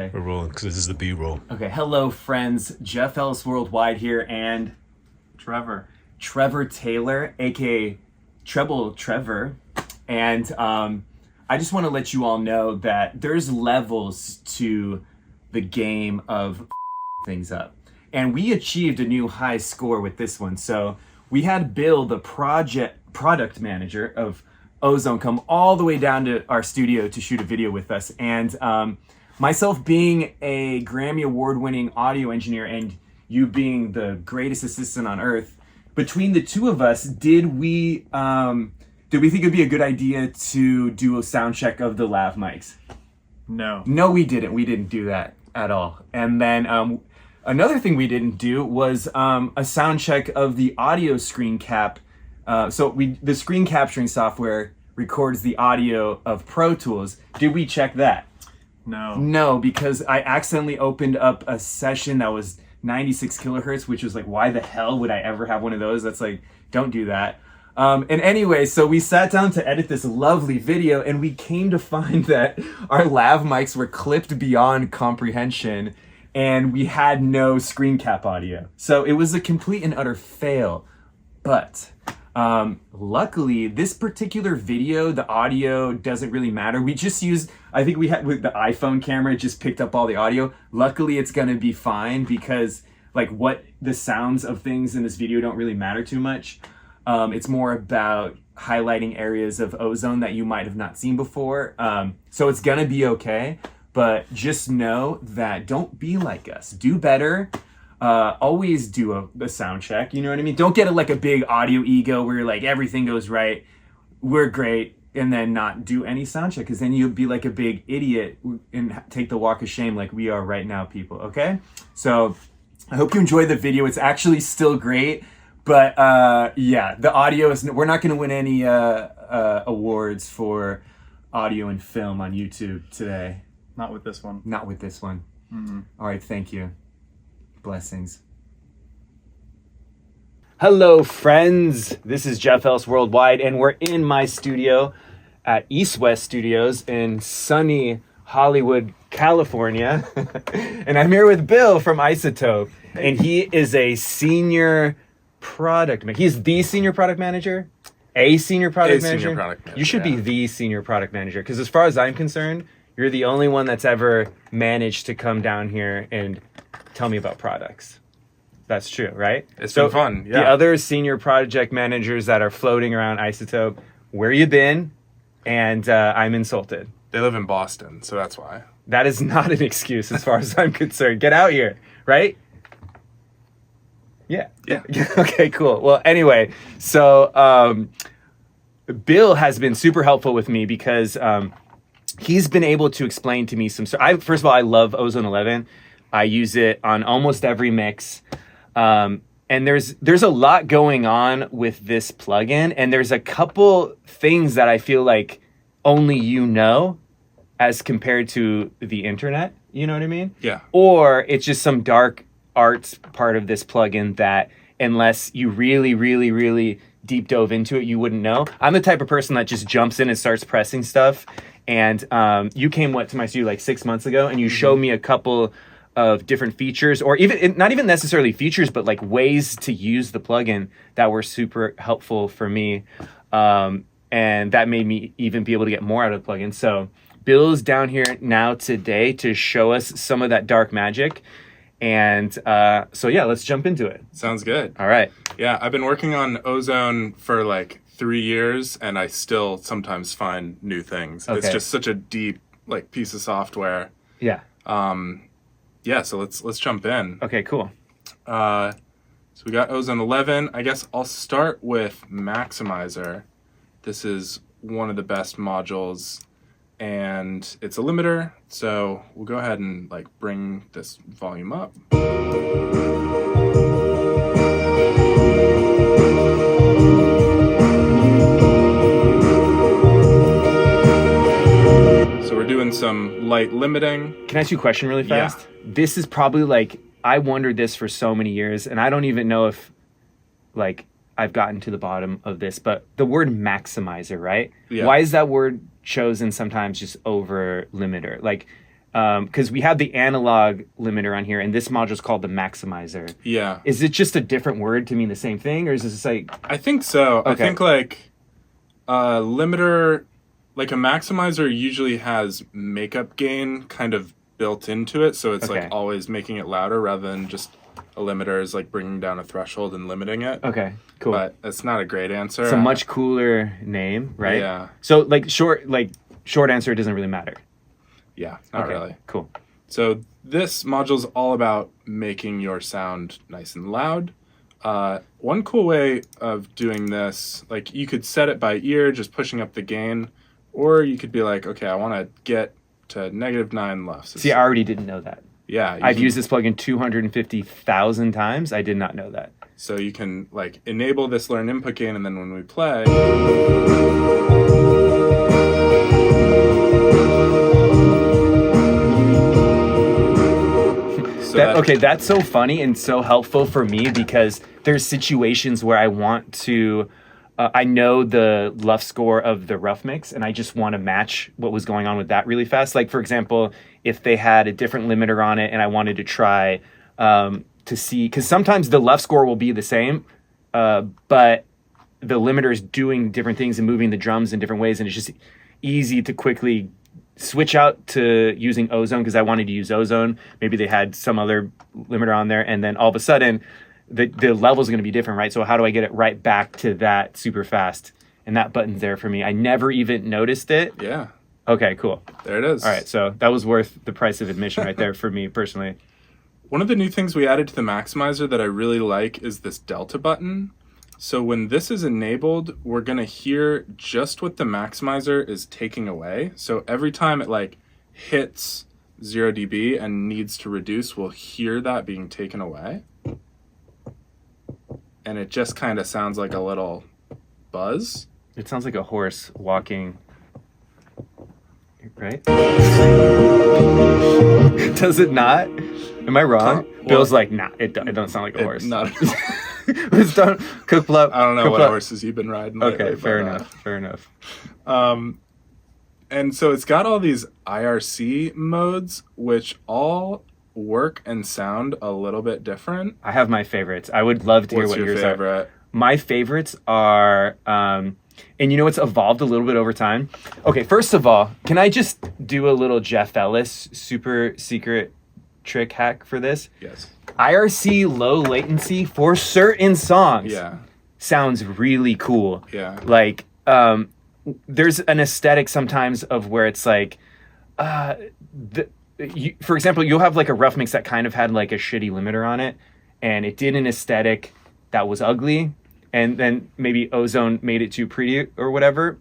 Okay. We're rolling because this is the B-roll. Okay. Hello, friends. Jeff Ellis Worldwide here, and Trevor Taylor, aka Treble Trevor, and I just want to let you all know that there's levels to the game of things up, and we achieved a new high score with this one. So we had Bill, the product manager of Ozone, come all the way down to our studio to shoot a video with us, and myself being a Grammy award-winning audio engineer and you being the greatest assistant on earth, between the two of us, did we think it'd be a good idea to do a sound check of the lav mics? No, we didn't. We didn't do that at all. And then another thing we didn't do was a sound check of the audio screen cap. The screen capturing software records the audio of Pro Tools. Did we check that? No, because I accidentally opened up a session that was 96 kilohertz, which was like, why the hell would I ever have one of those? That's like, don't do that. And anyway, so we sat down to edit this lovely video, and we came to find that our lav mics were clipped beyond comprehension, and we had no screen cap audio. So it was a complete and utter fail. But luckily, this particular video, the audio doesn't really matter. We just used, I think we had with the iPhone camera, it just picked up all the audio. Luckily, it's gonna be fine because like what the sounds of things in this video don't really matter too much. It's more about highlighting areas of Ozone that you might have not seen before. So it's gonna be okay, but just know that don't be like us. Do better. Always do a sound check, you know what I mean? Don't get a big audio ego where you're like, everything goes right, we're great, and then not do any sound check, because then you'll be like a big idiot and take the walk of shame like we are right now, people, okay? So I hope you enjoyed the video. It's actually still great, but yeah, the audio is, we're not gonna win any awards for audio and film on YouTube today. Not with this one. Not with this one. Mm-hmm. All right, thank you. Blessings. Hello, friends. This is Jeff Ellis Worldwide, and we're in my studio at East West Studios in sunny Hollywood, California. And I'm here with Bill from Izotope, and he is a senior product manager. He's the senior product manager? A senior product manager? Senior product manager. You should be the senior product manager, because as far as I'm concerned, you're the only one that's ever managed to come down here and tell me about products. That's true, right? It's been fun, yeah. The other senior project managers that are floating around Izotope, where you been? And I'm insulted. They live in Boston, so that's why. That is not an excuse as far as I'm concerned. Get out here, right? Yeah. Okay, cool. Well, anyway, so Bill has been super helpful with me because he's been able to explain to me first of all, I love Ozone 11. I use it on almost every mix. And there's a lot going on with this plugin, and there's a couple things that I feel like only you know as compared to the internet, you know what I mean? Yeah. Or it's just some dark arts part of this plugin that unless you really, really, really deep dove into it, you wouldn't know. I'm the type of person that just jumps in and starts pressing stuff. And you came to my studio like 6 months ago, and you showed me a couple of different features, or even not even necessarily features, but like ways to use the plugin that were super helpful for me. And that made me even be able to get more out of the plugin. So Bill's down here now today to show us some of that dark magic. And so yeah, let's jump into it. Sounds good. All right. Yeah, I've been working on Ozone for like 3 years, and I still sometimes find new things. Okay. It's just such a deep like piece of software. Yeah. Yeah, so let's jump in. Okay, cool. So we got Ozone 11. I guess I'll start with Maximizer. This is one of the best modules, and it's a limiter. So we'll go ahead and like bring this volume up. So we're doing some light limiting. Can I ask you a question really fast? Yeah. This is probably like, I wondered this for so many years, and I don't even know if like I've gotten to the bottom of this, but the word maximizer, right? Yeah. Why is that word chosen sometimes just over limiter? Like, because we have the analog limiter on here, and this module is called the maximizer. Yeah. Is it just a different word to mean the same thing, or is this like? I think so. Okay. I think like limiter, like a maximizer usually has makeup gain kind of built into it, so it's Okay. like always making it louder rather than just a limiter is like bringing down a threshold and limiting it. Okay, cool. But it's not a great answer. It's a much cooler name, right? Yeah. So short answer, it doesn't really matter. Yeah, not Okay, really. cool. So this module is all about making your sound nice and loud. One cool way of doing this, like you could set it by ear, just pushing up the gain, or you could be like, okay, I want to get to -9 LUFS. See, I already didn't know that. Yeah. I've used this plugin 250,000 times. I did not know that. So you can like enable this learn input gain, and then when we play, That's so funny and so helpful for me because there's situations where I want to, I know the LUF score of the rough mix, and I just want to match what was going on with that really fast. Like, for example, if they had a different limiter on it and I wanted to try to see, because sometimes the LUF score will be the same, but the limiter is doing different things and moving the drums in different ways, and it's just easy to quickly switch out to using Ozone because I wanted to use Ozone. Maybe they had some other limiter on there, and then all of a sudden the level is going to be different, right? So how do I get it right back to that super fast? And that button's there for me. I never even noticed it. Yeah. Okay, cool. There it is. All right, so that was worth the price of admission right there for me personally. One of the new things we added to the maximizer that I really like is this delta button. So when this is enabled, we're going to hear just what the maximizer is taking away. So every time it like hits 0 dB and needs to reduce, we'll hear that being taken away. And it just kind of sounds like a little buzz. It sounds like a horse walking, right? Does it not? Am I wrong? Well, Bill's like, nah, it don't sound like a horse. Not at all. It's done. Cook flop. I don't know what horses you've been riding lately. Okay, fair enough. And so it's got all these IRC modes, which all work and sound a little bit different. I have my favorites. I would love to hear What's what your yours favorite? are. My favorites are, and you know, it's evolved a little bit over time. Okay, first of all, can I just do a little Jeff Ellis super secret trick hack for this? Yes. IRC low latency for certain songs sounds really cool. Yeah. Like, there's an aesthetic sometimes of where it's like, for example, you'll have like a rough mix that kind of had like a shitty limiter on it, and it did an aesthetic that was ugly, and then maybe Ozone made it too pretty or whatever.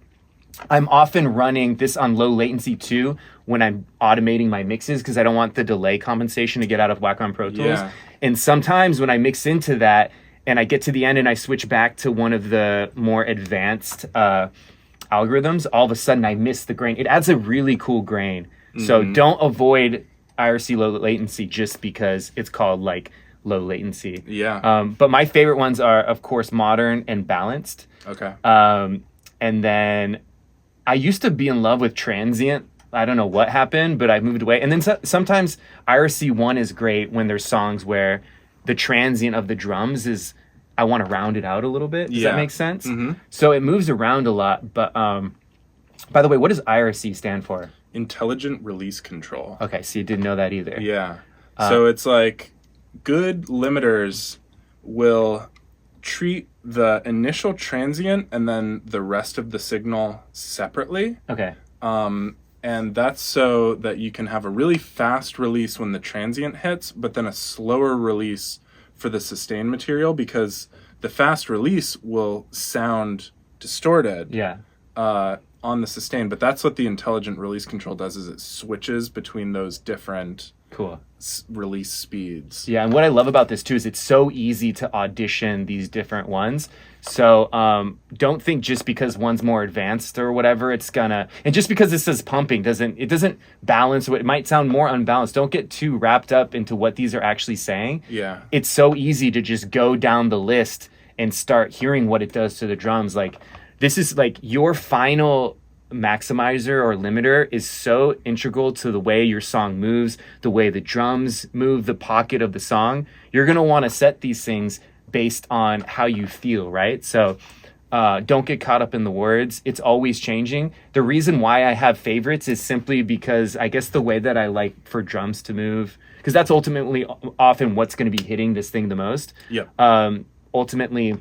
I'm often running this on low latency too when I'm automating my mixes because I don't want the delay compensation to get out of whack on Pro Tools. Yeah. And sometimes when I mix into that and I get to the end and I switch back to one of the more advanced algorithms, all of a sudden I miss the grain. It adds a really cool grain. Mm-hmm. So don't avoid IRC low latency just because it's called like low latency. Yeah. But my favorite ones are, of course, modern and balanced. Okay. And then I used to be in love with transient. I don't know what happened, but I moved away. And then sometimes IRC1 is great when there's songs where the transient of the drums is, I want to round it out a little bit. Does that make sense? Mm-hmm. So it moves around a lot. But by the way, what does IRC stand for? Intelligent Release Control. Okay, so you didn't know that either. Yeah. So it's like good limiters will treat the initial transient and then the rest of the signal separately. Okay. And that's so that you can have a really fast release when the transient hits, but then a slower release for the sustained material because the fast release will sound distorted on the sustained. But that's what the intelligent release control does, is it switches between those different release speeds. Yeah, and what I love about this too is it's so easy to audition these different ones. So don't think just because one's more advanced or whatever it's gonna, and just because it says pumping doesn't balance. It might sound more unbalanced. Don't get too wrapped up into what these are actually saying. Yeah, it's so easy to just go down the list and start hearing what it does to the drums. Like this is like your final maximizer or limiter is so integral to the way your song moves, the way the drums move, the pocket of the song. You're going to want to set these things based on how you feel, right? So don't get caught up in the words. It's always changing. The reason why I have favorites is simply because I guess the way that I like for drums to move, because that's ultimately often what's going to be hitting this thing the most. Yep. Ultimately,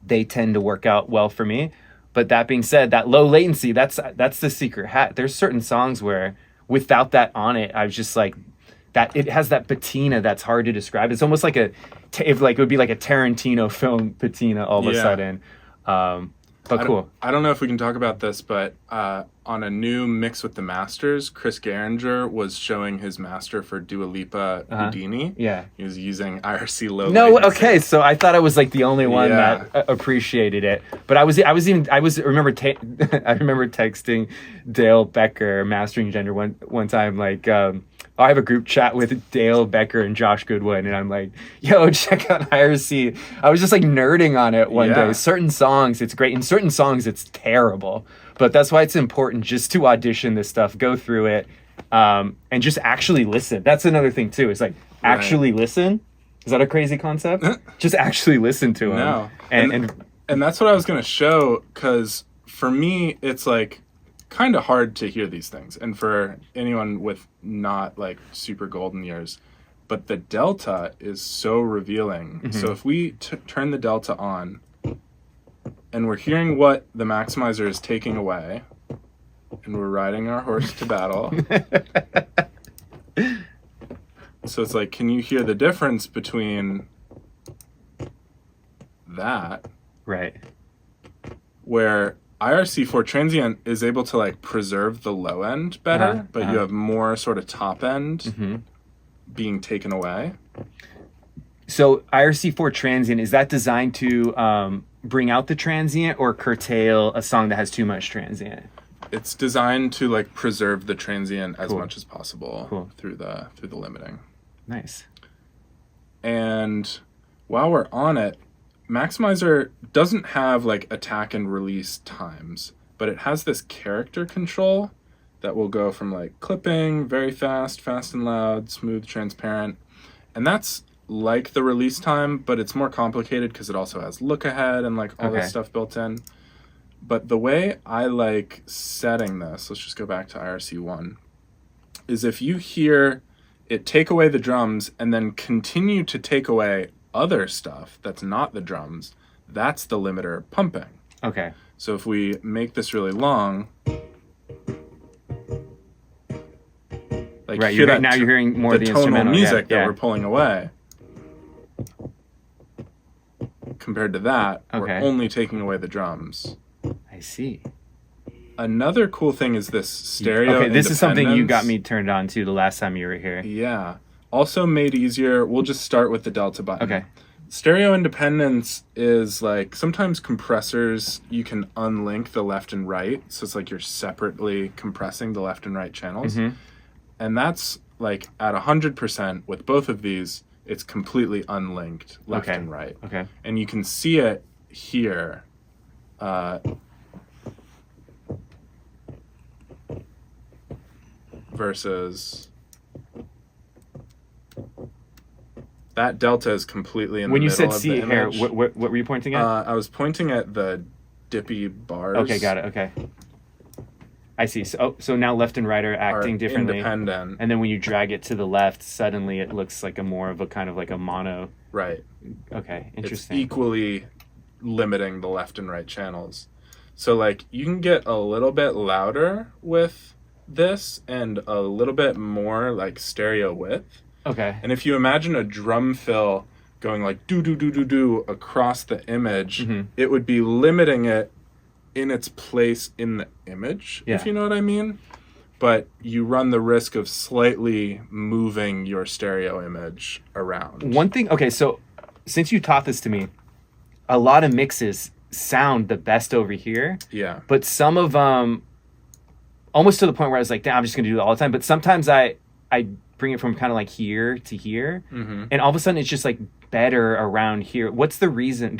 they tend to work out well for me. But that being said, that low latency, that's the secret hat. There's certain songs where without that on it, I was just like, that it has that patina that's hard to describe. It's almost like it would be like a Tarantino film patina all of a sudden. But cool. I don't know if we can talk about this, but on a new Mix with the Masters, Chris Gehringer was showing his master for Dua Lipa Houdini. Yeah. He was using IRC low No, latency. okay, so I thought I was like the only one that appreciated it. But I remember texting Dale Becker, mastering gender one time, like, I have a group chat with Dale Becker and Josh Goodwin, and I'm like, yo, check out IRC. I was just like nerding on it one day. Certain songs, it's great. In certain songs, it's terrible. But that's why it's important just to audition this stuff, go through it, and just actually listen. That's another thing, too. It's like, actually listen. Is that a crazy concept? Just actually listen to them. No. And that's what I was going to show, because for me, it's like, kind of hard to hear these things, and for anyone with not like super golden ears, but the delta is so revealing. So if we turn the delta on and we're hearing what the maximizer is taking away, and we're riding our horse to battle, so it's like, can you hear the difference between that, right, where IRC4 Transient is able to like preserve the low end better, but you have more sort of top end being taken away. So IRC4 Transient, is that designed to bring out the transient or curtail a song that has too much transient? It's designed to like preserve the transient as much as possible through the limiting. Nice. And while we're on it, Maximizer doesn't have like attack and release times, but it has this character control that will go from like clipping, very fast, fast and loud, smooth, transparent. And that's like the release time, but it's more complicated because it also has look ahead and like all this stuff built in. But the way I like setting this, let's just go back to IRC1, is if you hear it take away the drums and then continue to take away other stuff that's not the drums, that's the limiter pumping. Okay. So if we make this really long, like right, now you're hearing more of the tonal instrumental music that we're pulling away. Compared to that, we're only taking away the drums. I see. Another cool thing is this stereo. Okay, this is something you got me turned on to the last time you were here. Yeah. Also made easier, we'll just start with the delta button. Okay. Stereo independence is like, sometimes compressors, you can unlink the left and right. So it's like you're separately compressing the left and right channels. And that's like at 100% with both of these, it's completely unlinked left and right. Okay. And you can see it here. Versus that delta is completely in the middle of the image. When you said see it here, what were you pointing at? I was pointing at the dippy bars. Okay, got it. Okay. I see. So now left and right are acting differently. Independent. And then when you drag it to the left, suddenly it looks like a more of a kind of like a mono. Right. Okay, interesting. It's equally limiting the left and right channels. So like you can get a little bit louder with this and a little bit more like stereo width. Okay. And if you imagine a drum fill going like do do do do do across the image, it would be limiting it in its place in the image, if you know what I mean. But you run the risk of slightly moving your stereo image around. One thing, okay, so since you taught this to me, a lot of mixes sound the best over here. Yeah. But some of them, almost to the point where I was like, damn, I'm just gonna do it all the time. But sometimes I bring it from kind of like here to here, and all of a sudden it's just like better around here. What's the reason?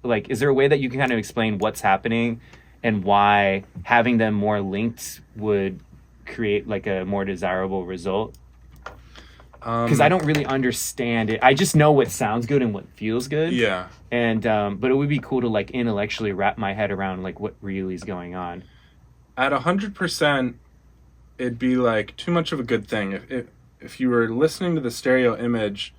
Is there a way that you can kind of explain what's happening and why having them more linked would create like a more desirable result? Because I don't really understand it. I just know what sounds good and what feels good. Yeah. And but it would be cool to like intellectually wrap my head around like what really is going on. At 100%, it'd be like too much of a good thing. If you were listening to the stereo image,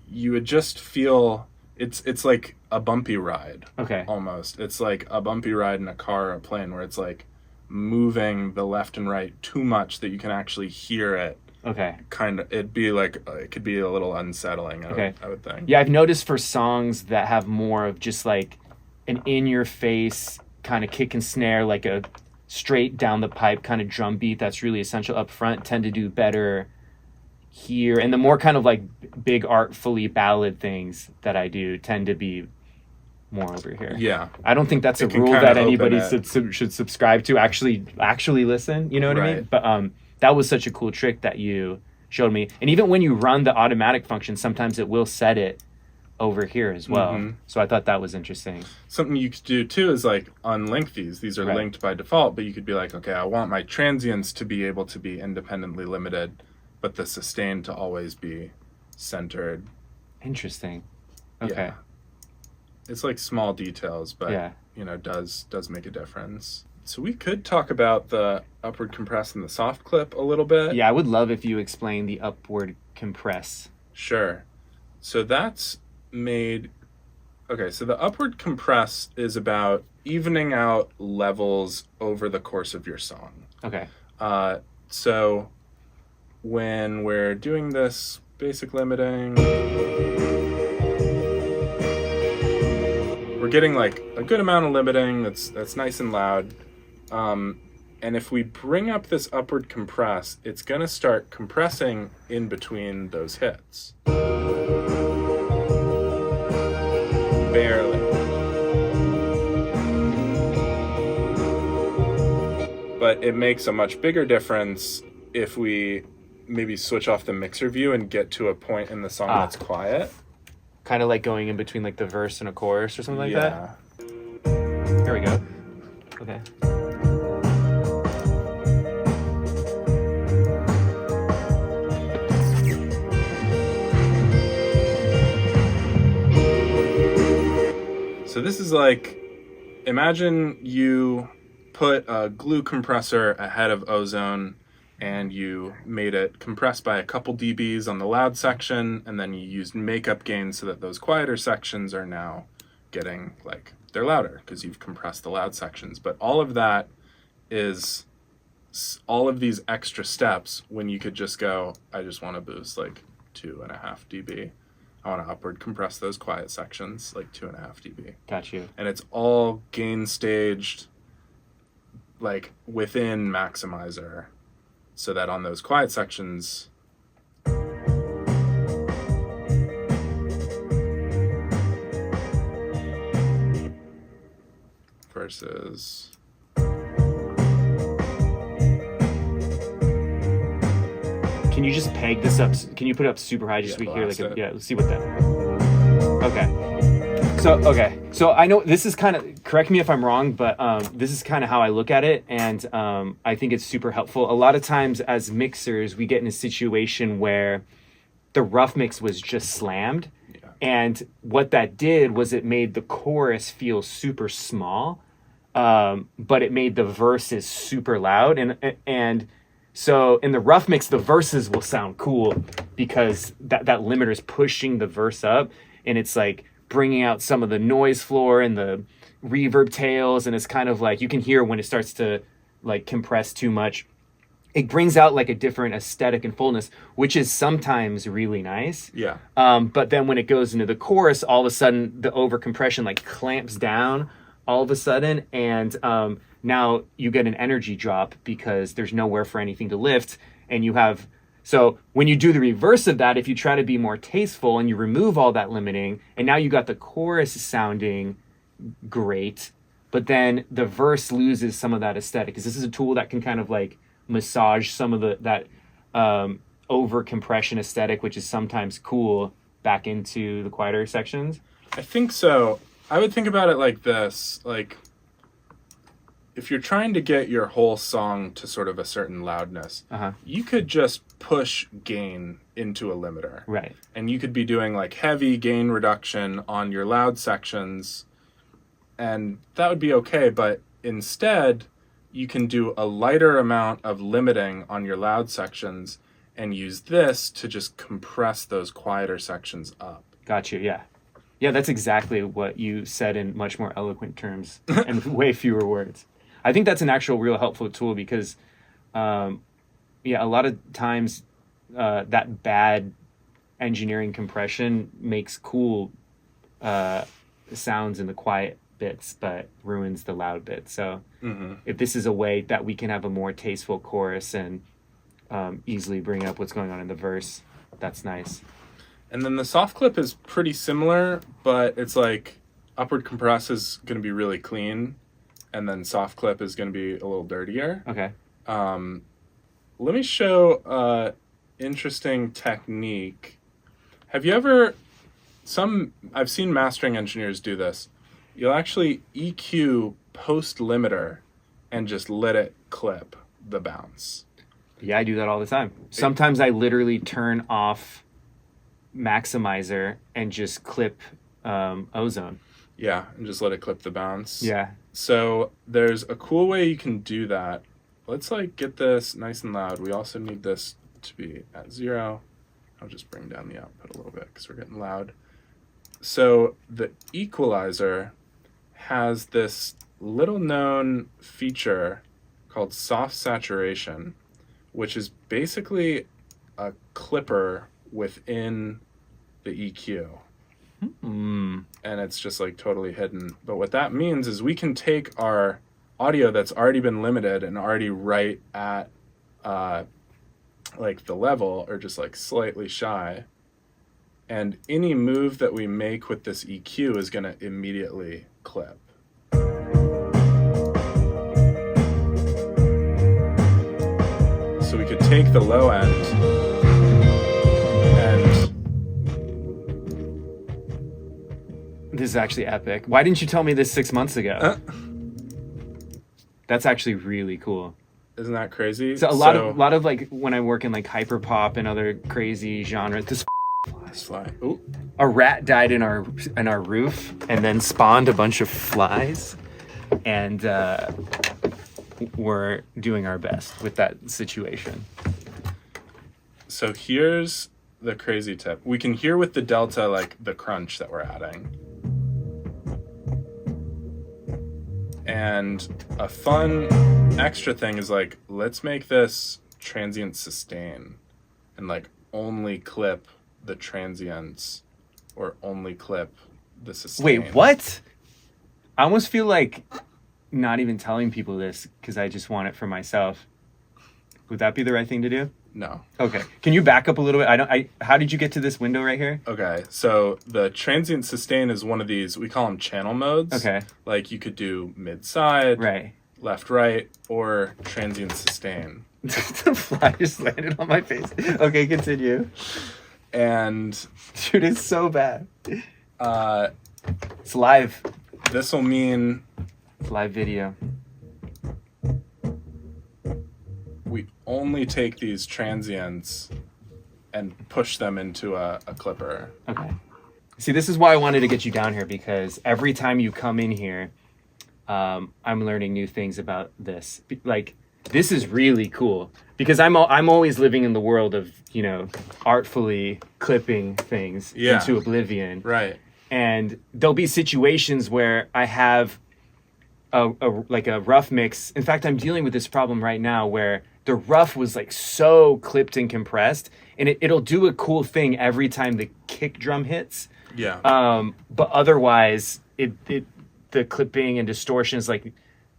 you would just feel it's like a bumpy ride. Okay. Almost. It's like a bumpy ride in a car or a plane where it's like moving the left and right too much that you can actually hear it. Okay. Kind of, it'd be like, it could be a little unsettling, I would think. Yeah, I've noticed for songs that have more of just like an in-your-face kind of kick and snare, like a straight down the pipe kind of drum beat that's really essential up front, tend to do better here. And the more kind of like big artfully ballad things that I do tend to be more over here. Yeah. I don't think that's a rule that anybody should subscribe to, actually listen, you know what I mean? But that was such a cool trick that you showed me. And even when you run the automatic function, sometimes it will set it over here as well. Mm-hmm. So I thought that was interesting. Something you could do too is like unlink these. These are linked by default, but you could be like, okay, I want my transients to be able to be independently limited, but the sustain to always be centered. Interesting. Okay. Yeah. It's like small details, but you know, does make a difference. So we could talk about the upward compress and the soft clip a little bit. Yeah, I would love if you explain the upward compress. Sure. So that's made... Okay, so the upward compress is about evening out levels over the course of your song. Okay. So when we're doing this basic limiting, we're getting like a good amount of limiting that's nice and loud. And if we bring up this upward compress, it's going to start compressing in between those hits. Barely. But it makes a much bigger difference if we maybe switch off the mixer view and get to a point in the song that's quiet. Kind of like going in between like the verse and a chorus or something like that? Here we go. Okay. So this is like, imagine you put a glue compressor ahead of Ozone and you made it compress by a couple dBs on the loud section, and then you used makeup gain so that those quieter sections are now getting like, they're louder because you've compressed the loud sections. But all of that is all of these extra steps when you could just go, I just want to boost like 2.5 dB. I want to upward compress those quiet sections like 2.5 dB. Got you. And it's all gain staged like within Maximizer so that on those quiet sections versus... Can you just peg this up? Can you put it up super high just so we hear like let's see what that... Okay. So I know this is kind of, correct me if I'm wrong, but this is kind of how I look at it, and I think it's super helpful. A lot of times as mixers, we get in a situation where the rough mix was just slammed, and what that did was it made the chorus feel super small, but it made the verses super loud, and so in the rough mix, the verses will sound cool because that limiter is pushing the verse up, and it's like bringing out some of the noise floor and the reverb tails, and it's kind of like you can hear when it starts to like compress too much. It brings out like a different aesthetic and fullness, which is sometimes really nice. Yeah. But then when it goes into the chorus, all of a sudden the over compression like clamps down all of a sudden, and now you get an energy drop because there's nowhere for anything to lift, and you have... So when you do the reverse of that, if you try to be more tasteful and you remove all that limiting, and now you got the chorus sounding great, but then the verse loses some of that aesthetic, because this is a tool that can kind of like massage some of that over compression aesthetic, which is sometimes cool, back into the quieter sections. I think so. I would think about it like this, like if you're trying to get your whole song to sort of a certain loudness, Uh-huh. you could just push gain into a limiter. Right. And you could be doing like heavy gain reduction on your loud sections, and that would be okay. But instead, you can do a lighter amount of limiting on your loud sections and use this to just compress those quieter sections up. Got you. Yeah. Yeah, that's exactly what you said in much more eloquent terms and way fewer words. I think that's an actual real helpful tool because, a lot of times that bad engineering compression makes cool sounds in the quiet bits, but ruins the loud bits. So if this is a way that we can have a more tasteful chorus and easily bring up what's going on in the verse, that's nice. And then the soft clip is pretty similar, but it's like upward compress is going to be really clean, and then soft clip is going to be a little dirtier. Okay. Let me show an interesting technique. Have you ever, I've seen mastering engineers do this. You'll actually EQ post limiter and just let it clip the bounce. Yeah, I do that all the time. Sometimes I literally turn off maximizer and just clip Ozone. Yeah, and just let it clip the bounce. Yeah. So there's a cool way you can do that. Let's like get this nice and loud. We also need this to be at 0. I'll just bring down the output a little bit because we're getting loud. So the equalizer has this little known feature called soft saturation, which is basically a clipper within the EQ. And it's just like totally hidden. But what that means is we can take our audio that's already been limited and already right at like the level or just like slightly shy, and any move that we make with this EQ is going to immediately clip. So we could take the low end and This is actually epic. Why didn't you tell me this 6 months ago? That's actually really cool. Isn't that crazy? So a lot of like when I work in like hyper pop and other crazy genres, this fly. Ooh. a rat died in our roof and then spawned a bunch of flies, and we're doing our best with that situation. So here's the crazy tip. We can hear with the delta like the crunch that we're adding. And a fun extra thing is like, let's make this transient sustain and like only clip the transients or only clip the sustain. Wait, what? I almost feel like not even telling people this because I just want it for myself. Would that be the right thing to do? No. Okay. Can you back up a little bit? How did you get to this window right here? Okay. So the transient sustain is one of these, we call them channel modes. Okay. Like you could do mid-side, Right. left, right, or transient sustain. The fly just landed on my face. Okay, continue. And Dude, it's so bad. It's live. this will mean It's live video. we only take these transients and push them into a clipper. Okay. See, this is why I wanted to get you down here, because every time you come in here, I'm learning new things about this. Like, this is really cool because I'm always living in the world of, artfully clipping things into oblivion. Right. And there'll be situations where I have a rough mix. In fact, I'm dealing with this problem right now where the rough was like so clipped and compressed, and it'll do a cool thing every time the kick drum hits. Yeah. But otherwise, the clipping and distortion is like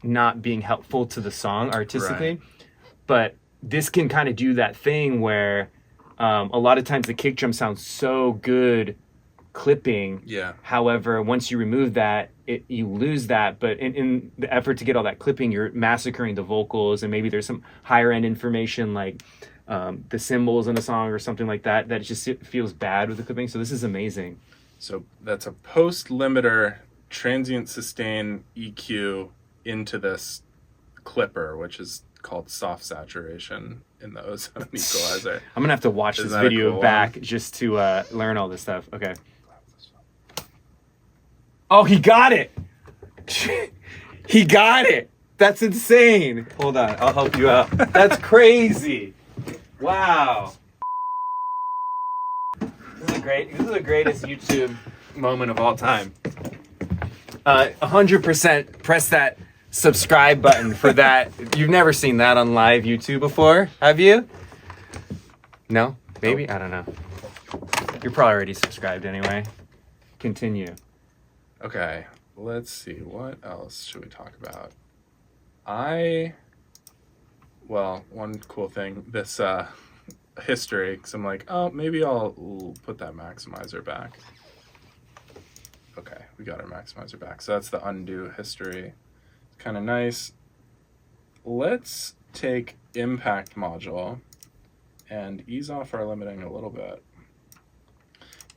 not being helpful to the song artistically. Right. But this can kind of do that thing where a lot of times the kick drum sounds so good clipping. Yeah. However, once you remove that, you lose that. But in the effort to get all that clipping, you're massacring the vocals, and maybe there's some higher end information like the cymbals in a song or something like that it just feels bad with the clipping. So this is amazing. So that's a post limiter transient sustain EQ into this clipper, which is called soft saturation in the Ozone equalizer. I'm gonna have to watch Isn't this that a video cool back just to learn all this stuff. Okay. Oh, he got it. He got it. That's insane. Hold on, I'll help you out. That's crazy. Wow. This is the greatest YouTube moment of all time. 100% press that subscribe button for that. You've never seen that on live YouTube before, have you? No? Maybe? I don't know. You're probably already subscribed anyway. Continue. Okay, let's see. What else should we talk about? One cool thing, this history, because I'm like, oh, maybe I'll put that maximizer back. Okay, we got our maximizer back. So that's the undo history. It's kind of nice. Let's take impact module and ease off our limiting a little bit.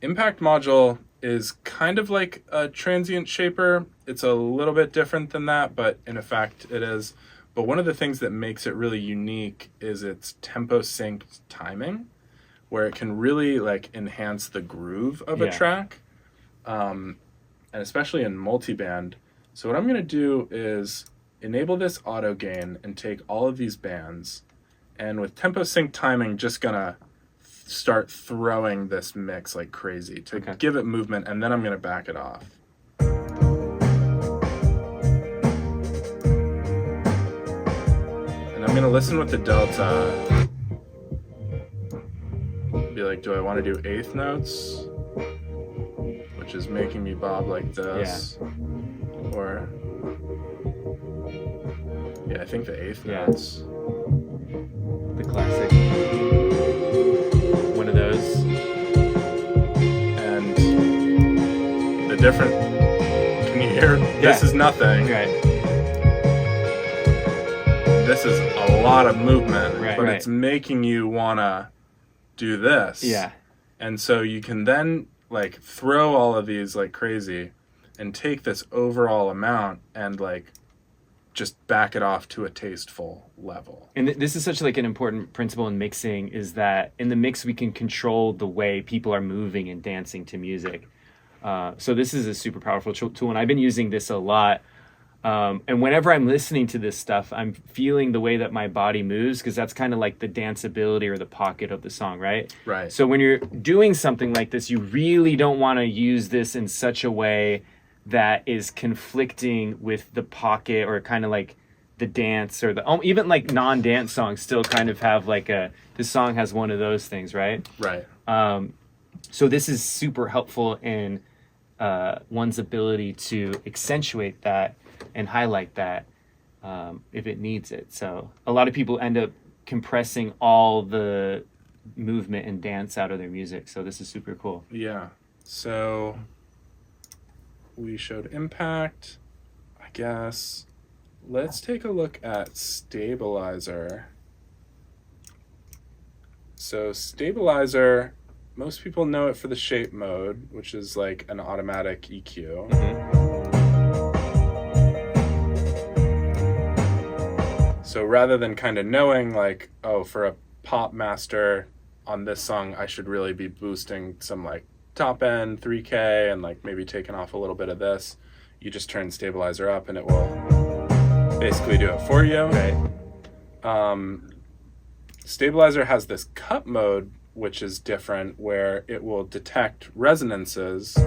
Impact module is kind of like a transient shaper. It's a little bit different than that, but in effect it is. But one of the things that makes it really unique is its tempo synced timing, where it can really like enhance the groove of a track, and especially in multiband. So what I'm gonna do is enable this auto gain and take all of these bands, and with tempo sync timing, just gonna start throwing this mix like crazy to give it movement, and then I'm gonna back it off. And I'm gonna listen with the delta. Be like, do I want to do eighth notes, which is making me bob like this, or I think the eighth notes. The classic. One of those. And the different, can you hear? This is nothing. Right. This is a lot of movement, but right. it's making you wanna do this. Yeah. And so you can then like throw all of these like crazy and take this overall amount and like just back it off to a tasteful level. And this is such like an important principle in mixing, is that in the mix we can control the way people are moving and dancing to music. So this is a super powerful tool, and I've been using this a lot. And whenever I'm listening to this stuff, I'm feeling the way that my body moves, because that's kind of like the danceability or the pocket of the song, right? Right. So when you're doing something like this, you really don't want to use this in such a way that is conflicting with the pocket, or kind of like the dance, or the even like non-dance songs still kind of have like this song has one of those things, right? Right. So this is super helpful in one's ability to accentuate that and highlight that if it needs it. So a lot of people end up compressing all the movement and dance out of their music. So this is super cool. Yeah. So we showed impact, I guess. Let's take a look at stabilizer. So stabilizer, most people know it for the shape mode, which is like an automatic EQ. So rather than kind of knowing like, oh, for a pop master on this song, I should really be boosting some like top end 3K and like maybe taking off a little bit of this, you just turn stabilizer up and it will basically do it for you. Right. Stabilizer has this cut mode, which is different, where it will detect resonances and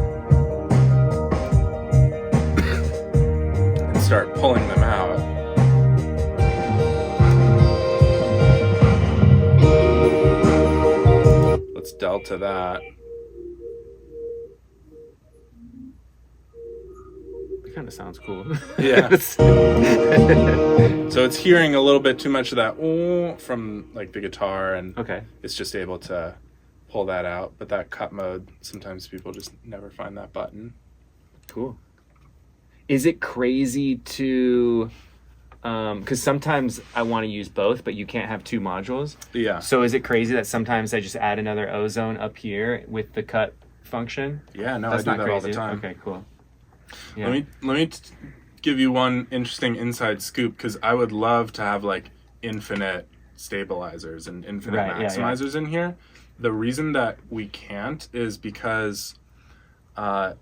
start pulling them out. Let's delta that. It kind of sounds cool. Yeah. So it's hearing a little bit too much of that ooh from like the guitar, and it's just able to pull that out. But that cut mode, sometimes people just never find that button. Cool. Is it crazy to, because sometimes I want to use both, but you can't have two modules. Yeah. So is it crazy that sometimes I just add another Ozone up here with the cut function? Yeah, no, That's I do not that crazy. all the time. Okay, cool. Yeah. Let me give you one interesting inside scoop, because I would love to have like infinite stabilizers and infinite maximizers in here. The reason that we can't is because the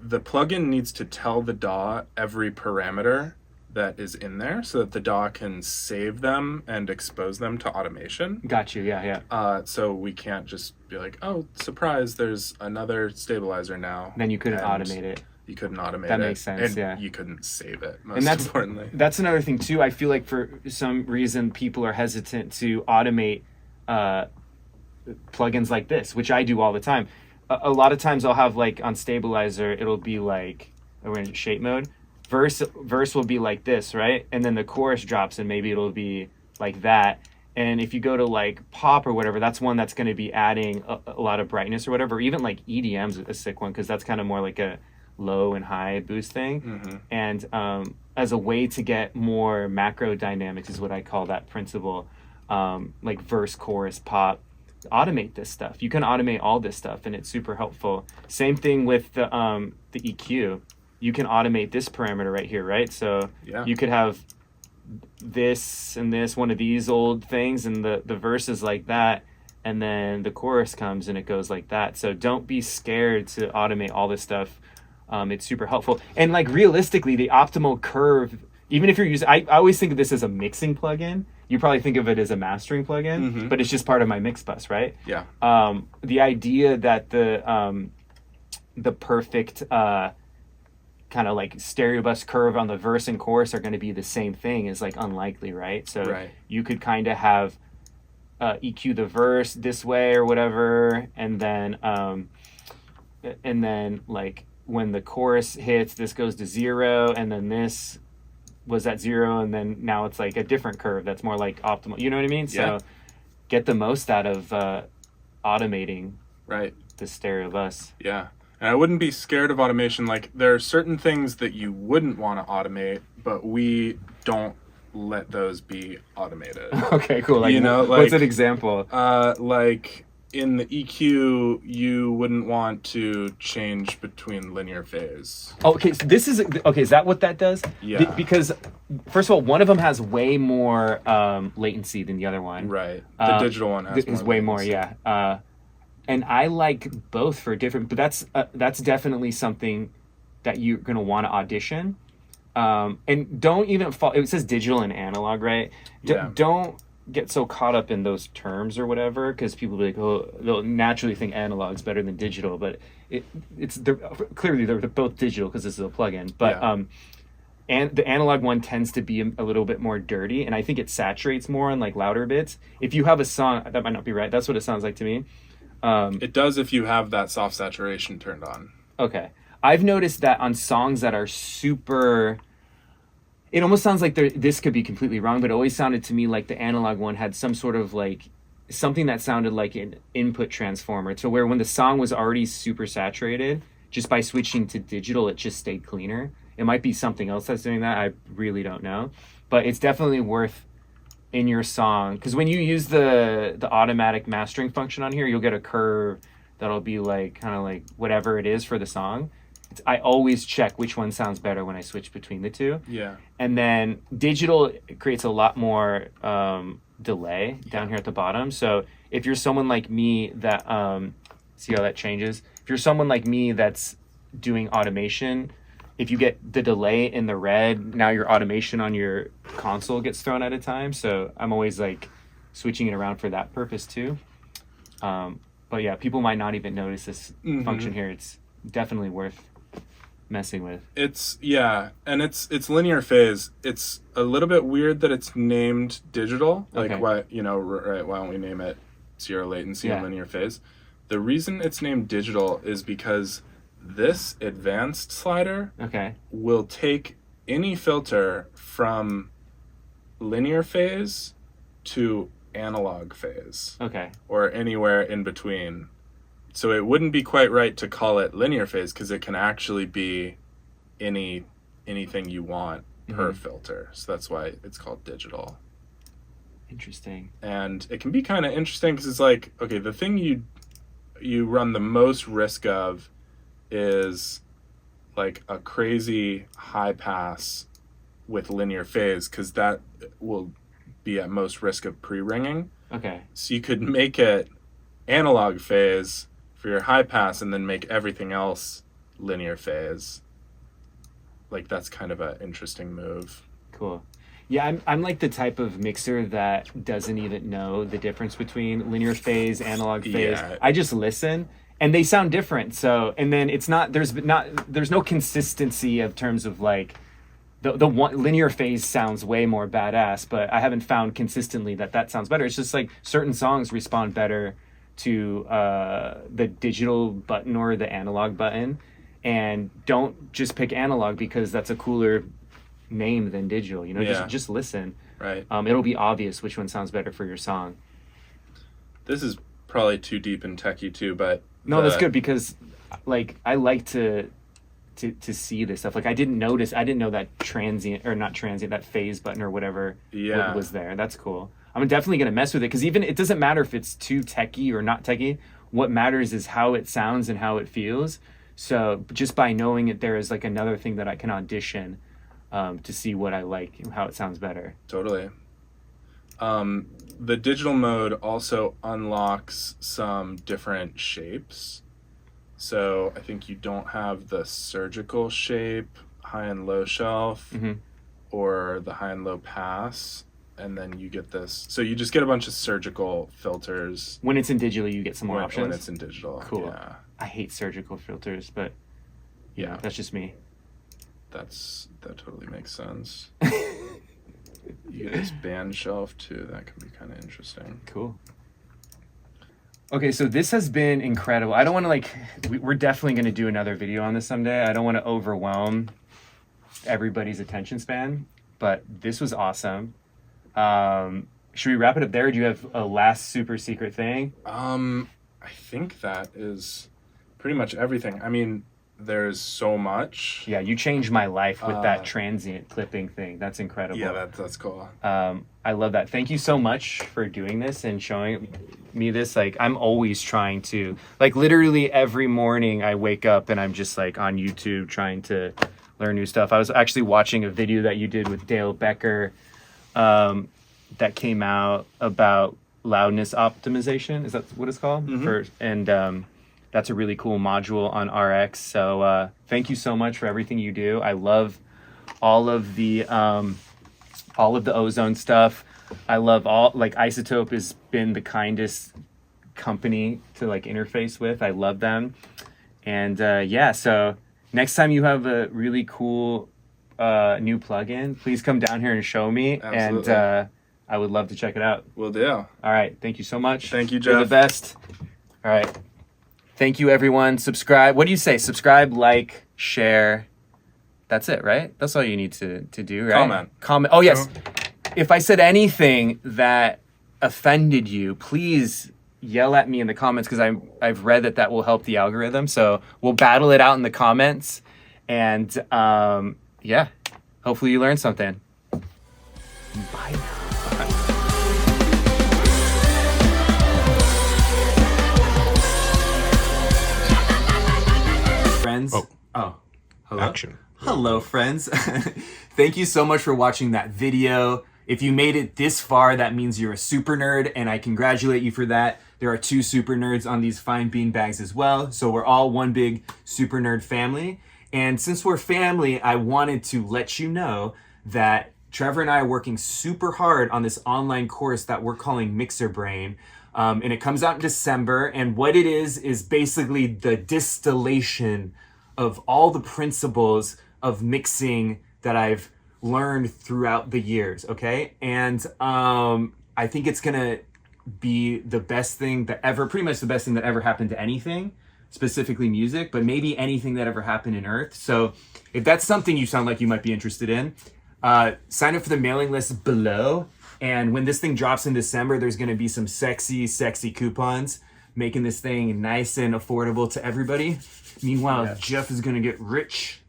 plugin needs to tell the DAW every parameter that is in there so that the DAW can save them and expose them to automation. Got you. Yeah. So we can't just be like, oh, surprise, there's another stabilizer now. Then you couldn't automate it. You couldn't automate it. That makes sense, and you couldn't save it, most and that's, importantly. That's another thing, too. I feel like for some reason, people are hesitant to automate plugins like this, which I do all the time. A lot of times I'll have, like, on Stabilizer, it'll be like, we're in shape mode. Verse will be like this, right? And then the chorus drops and maybe it'll be like that. And if you go to like pop or whatever, that's one that's going to be adding a lot of brightness or whatever. Or even like EDM's a sick one because that's kind of more like a low and high boost thing. Mm-hmm. And as a way to get more macro dynamics is what I call that principle. Like verse, chorus, pop, automate this stuff. You can automate all this stuff and it's super helpful. Same thing with the EQ. You can automate this parameter right here, right? So you could have this and this, one of these old things, and the verse is like that, and then the chorus comes and it goes like that. So don't be scared to automate all this stuff. It's super helpful. And like realistically, the optimal curve, even if you're using, I always think of this as a mixing plugin. You probably think of it as a mastering plugin, but it's just part of my mix bus, right? Yeah. The idea that the perfect kind of like stereo bus curve on the verse and chorus are going to be the same thing is like unlikely, right? So you could kind of have EQ the verse this way or whatever, and then like when the chorus hits, this goes to 0, and then this was at 0, and then now it's like a different curve that's more like optimal. You know what I mean? So get the most out of automating the stereo bus. Yeah. And I wouldn't be scared of automation. Like, there are certain things that you wouldn't want to automate, but we don't let those be automated. Okay, cool. Like, what's an example? Like, in the EQ, you wouldn't want to change between linear phase. Okay, so is that what that does? Yeah. Because, first of all, one of them has way more latency than the other one. Right. The digital one has way more, yeah. And I like both for different, but that's definitely something that you're going to want to audition. And don't even fall, it says digital and analog, right? Don't get so caught up in those terms or whatever, because people will be like, oh, they'll naturally think analog's better than digital, but clearly they're both digital because this is a plugin. But and the analog one tends to be a little bit more dirty, and I think it saturates more on like louder bits. If you have a song, that might not be right. That's what it sounds like to me. It does if you have that soft saturation turned on. Okay. I've noticed that on songs that are super... It almost sounds like this could be completely wrong, but it always sounded to me like the analog one had some sort of like... Something that sounded like an input transformer, to where when the song was already super saturated, just by switching to digital, it just stayed cleaner. It might be something else that's doing that. I really don't know. But it's definitely worth... in your song, because when you use the automatic mastering function on here, you'll get a curve that'll be like kind of like whatever it is for the song. I always check which one sounds better when I switch between the two. Yeah. And then digital creates a lot more delay down here at the bottom. So if you're someone like me that see how that changes. If you're someone like me that's doing automation, if you get the delay in the red, now your automation on your console gets thrown at a time. So I'm always like switching it around for that purpose too. But yeah, people might not even notice this function here. It's definitely worth messing with. And it's linear phase. It's a little bit weird that it's named digital. Like why don't we name it zero latency and linear phase? The reason it's named digital is because this advanced slider will take any filter from linear phase to analog phase. Or anywhere in between. So it wouldn't be quite right to call it linear phase because it can actually be anything you want per filter. So that's why it's called digital. Interesting. And it can be kind of interesting because it's like, okay, the thing you run the most risk of is like a crazy high pass with linear phase, because that will be at most risk of pre-ringing. Okay. So you could make it analog phase for your high pass and then make everything else linear phase. Like, that's kind of an interesting move. Cool. Yeah, I'm like the type of mixer that doesn't even know the difference between linear phase, analog phase. Yeah. I just listen, and they sound different. So, and then it's not there's no consistency of terms of like the one linear phase sounds way more badass, but I haven't found consistently that sounds better. It's just like certain songs respond better to the digital button or the analog button, and don't just pick analog because that's a cooler name than digital. You know, just listen. Right. It'll be obvious which one sounds better for your song. This is probably too deep and techie too, but no, that's good, because like I like to see this stuff. Like I didn't know that that phase button or whatever was there. That's cool. I'm definitely gonna mess with it, because even it doesn't matter if it's too techie or not techie. What matters is how it sounds and how it feels. So just by knowing it, there is like another thing that I can audition to see what I like and how it sounds better. Totally. The digital mode also unlocks some different shapes. So I think you don't have the surgical shape, high and low shelf, or the high and low pass. And then you get this. So you just get a bunch of surgical filters. When it's in digital, you get some more options? When it's in digital. Cool. Yeah. I hate surgical filters, but yeah, that's just me. That totally makes sense. You get this band shelf too. That can be kind of interesting. Cool. Okay, so this has been incredible. I don't want to we're definitely going to do another video on this someday. I don't want to overwhelm everybody's attention span, but this was awesome. Should we wrap it up there, or do you have a last super secret thing? I think that is pretty much everything. I mean, there's so much. Yeah, you changed my life with that transient clipping thing. That's incredible. Yeah, that's cool. I love that. Thank you so much for doing this and showing me this. Like, I'm always trying to, like, literally every morning I wake up and I'm just like on YouTube trying to learn new stuff. I was actually watching a video that you did with Dale Becker that came out about loudness optimization. Is that what it's called? That's a really cool module on RX. So thank you so much for everything you do. I love all of the Ozone stuff. I love Izotope has been the kindest company to like interface with. I love them. And so next time you have a really cool new plugin, please come down here and show me. Absolutely. And I would love to check it out. Will do. All right. Thank you so much. Thank you, Jeff. You're the best. All right. Thank you, everyone. Subscribe. What do you say? Subscribe, like, share. That's it, right? That's all you need to do, right? Comment. Oh, yes. If I said anything that offended you, please yell at me in the comments, because I've read that will help the algorithm. So we'll battle it out in the comments. And hopefully you learned something. Bye now. Friends. Oh, hello. Action. Hello, friends. Thank you so much for watching that video. If you made it this far, that means you're a super nerd, and I congratulate you for that. There are 2 super nerds on these fine bean bags as well, so we're all one big super nerd family. And since we're family, I wanted to let you know that Trevor and I are working super hard on this online course that we're calling Mixer Brain. And it comes out in December. And what it is basically the distillation of all the principles of mixing that I've learned throughout the years, okay? And I think it's gonna be the best thing that ever, pretty much the best thing that ever happened to anything, specifically music, but maybe anything that ever happened in Earth. So if that's something you sound like you might be interested in, sign up for the mailing list below. And when this thing drops in December, there's gonna be some sexy coupons, making this thing nice and affordable to everybody. Meanwhile, Jeff is gonna get rich,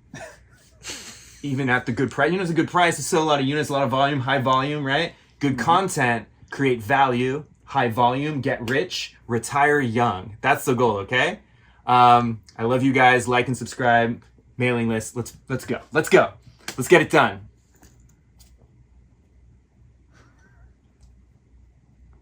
even at the good price. You know, it's a good price to sell a lot of units, a lot of volume, high volume, right? Good content, create value, high volume, get rich, retire young. That's the goal, okay? I love you guys. Like and subscribe. mailing list. Let's go. Let's get it done.